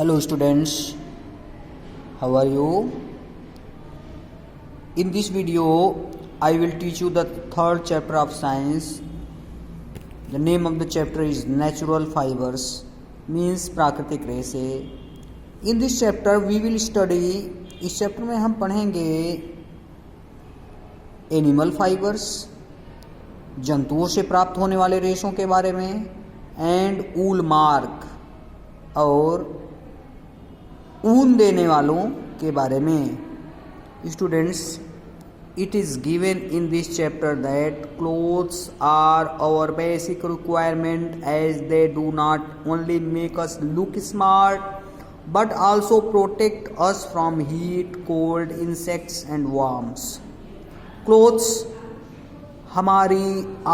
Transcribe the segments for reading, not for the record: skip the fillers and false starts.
Hello students, how are you? In this video I will teach you the third chapter of science. The name of the chapter is natural fibers, means प्राकृतिक रेशे. In this chapter we will study, इस chapter में हम पढ़ेंगे animal fibres, जंतुओं से प्राप्त होने वाले रेशों के बारे में, एंड ऊल मार्क और ऊन देने वालों के बारे में. Students, it is given in this chapter that clothes are our basic requirement as they do not only make us look smart but also protect us from heat, cold, insects and worms. Clothes हमारी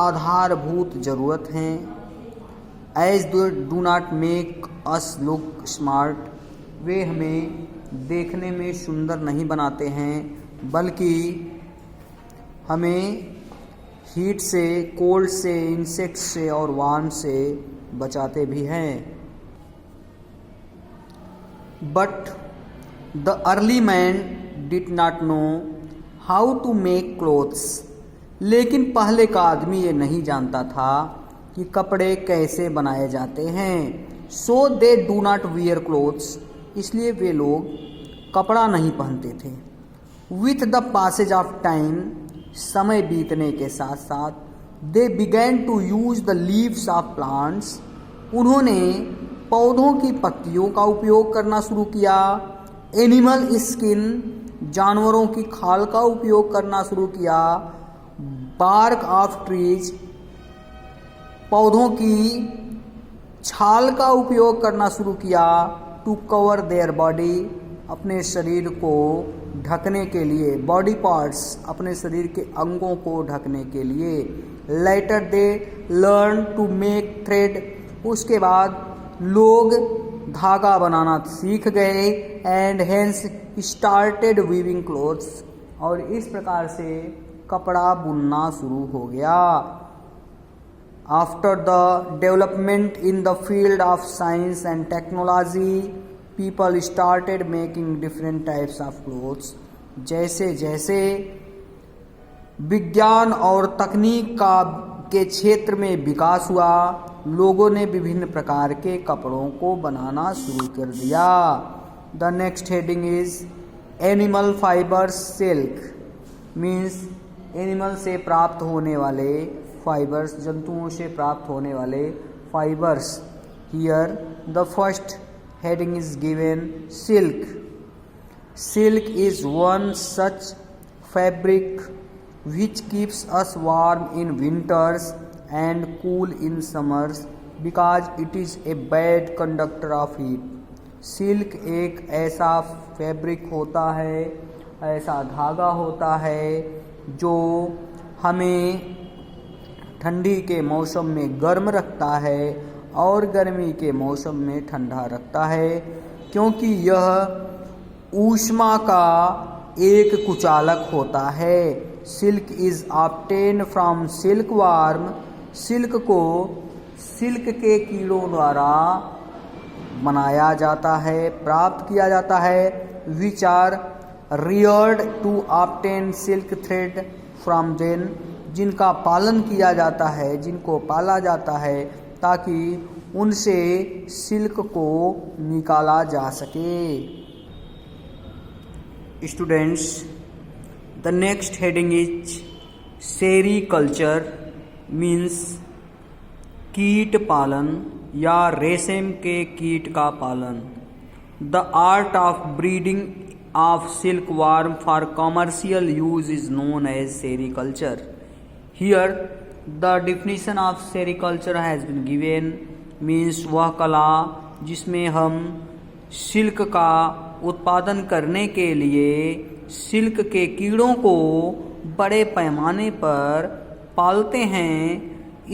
आधारभूत ज़रूरत हैं. as they do not make us look smart, वे हमें देखने में सुंदर नहीं बनाते हैं बल्कि हमें हीट से, कोल्ड से, इंसेक्ट से और वार्म से बचाते भी हैं. But the early man did not know how to make clothes. लेकिन पहले का आदमी ये नहीं जानता था कि कपड़े कैसे बनाए जाते हैं. So they do not wear clothes, इसलिए वे लोग कपड़ा नहीं पहनते थे. With the passage of time, समय बीतने के साथ साथ, they began to use the leaves of plants, उन्होंने पौधों की पत्तियों का उपयोग करना शुरू किया. एनिमल स्किन, जानवरों की खाल का उपयोग करना शुरू किया. बार्क ऑफ ट्रीज, पौधों की छाल का उपयोग करना शुरू किया. टू कवर देयर बॉडी, अपने शरीर को ढकने के लिए. बॉडी पार्ट्स, अपने शरीर के अंगों को ढकने के लिए. Later they learn to make thread, उसके बाद लोग धागा बनाना सीख गए. And hence started weaving clothes, और इस प्रकार से कपड़ा बुनना शुरू हो गया. After the development in the field of science and technology, people started making different types of clothes. जैसे जैसे विज्ञान और तकनीक के क्षेत्र में विकास हुआ, लोगों ने विभिन्न प्रकार के कपड़ों को बनाना शुरू कर दिया. The next heading is animal fibers silk, means animal से प्राप्त होने वाले फाइबर्स, जंतुओं से प्राप्त होने वाले fibres. Here the first heading is given silk. Silk is one such fabric which keeps us warm in winters and cool in summers because it is a bad conductor of heat. Silk एक ऐसा fabric होता है, ऐसा धागा होता है जो हमें ठंडी के मौसम में गर्म रखता है और गर्मी के मौसम में ठंडा रखता है, क्योंकि यह ऊष्मा का एक कुचालक होता है. Silk is obtained from silk warm, silk को सिल्क के कीड़ों द्वारा बनाया जाता है, प्राप्त किया जाता है. Which are reared to obtain silk thread from them, जिनका पालन किया जाता है, जिनको पाला जाता है ताकि उनसे सिल्क को निकाला जा सके. Students, the next heading is sericulture, means कीट पालन या रेशम के कीट का पालन. The art of breeding of silkworm for commercial use is known as sericulture. Here the definition of sericulture has been given, means वह कला जिसमें हम सिल्क का उत्पादन करने के लिए सिल्क के कीड़ों को बड़े पैमाने पर पालते हैं.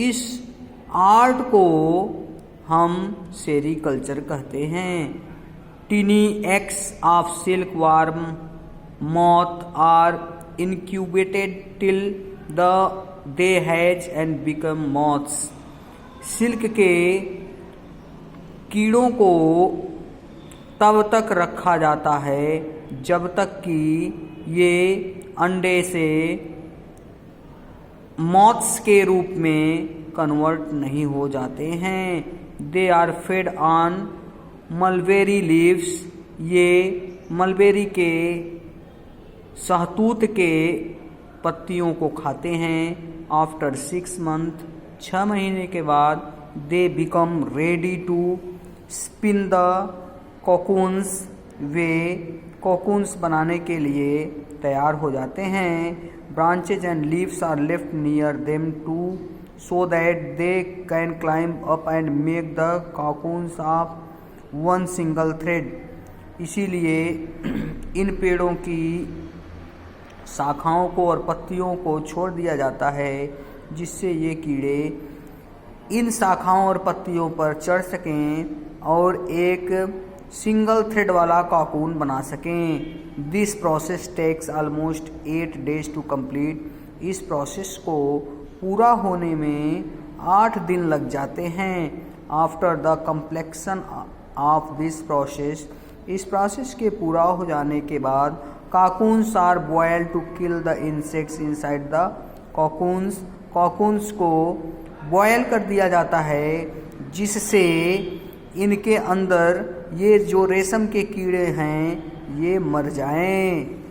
इस आर्ट को हम सेरीकल्चर कहते हैं. Tiny eggs of silkworm moth are incubated till they hatch and become moths. Silk के कीड़ों को तब तक रखा जाता है जब तक कि ये अंडे से मॉथ्स के रूप में कन्वर्ट नहीं हो जाते हैं। They are fed on mulberry leaves, ये मलबेरी के सहतूत के पत्तियों को खाते हैं। आफ्टर 6 मंथ, 6 महीने के बाद they become ready to spin the cocoons, वे कोकून्स बनाने के लिए तैयार हो जाते हैं। Branches and leaves are left near them to so that they can climb up and make the cocoons of one single thread. इसीलिए इन पेड़ों की शाखाओं को और पत्तियों को छोड़ दिया जाता है जिससे ये कीड़े इन शाखाओं और पत्तियों पर चढ़ सकें और एक सिंगल थ्रेड वाला कॉकून बना सकें। This process takes almost 8 days to complete. इस प्रोसेस को पूरा होने में 8 दिन लग जाते हैं। After the completion of this process, इस प्रोसेस के पूरा हो जाने के बाद cocoons are boiled to kill the insects inside the cocoons. Cocoons को बॉयल कर दिया जाता है जिससे इनके अंदर ये जो रेशम के कीड़े हैं ये मर जाएं।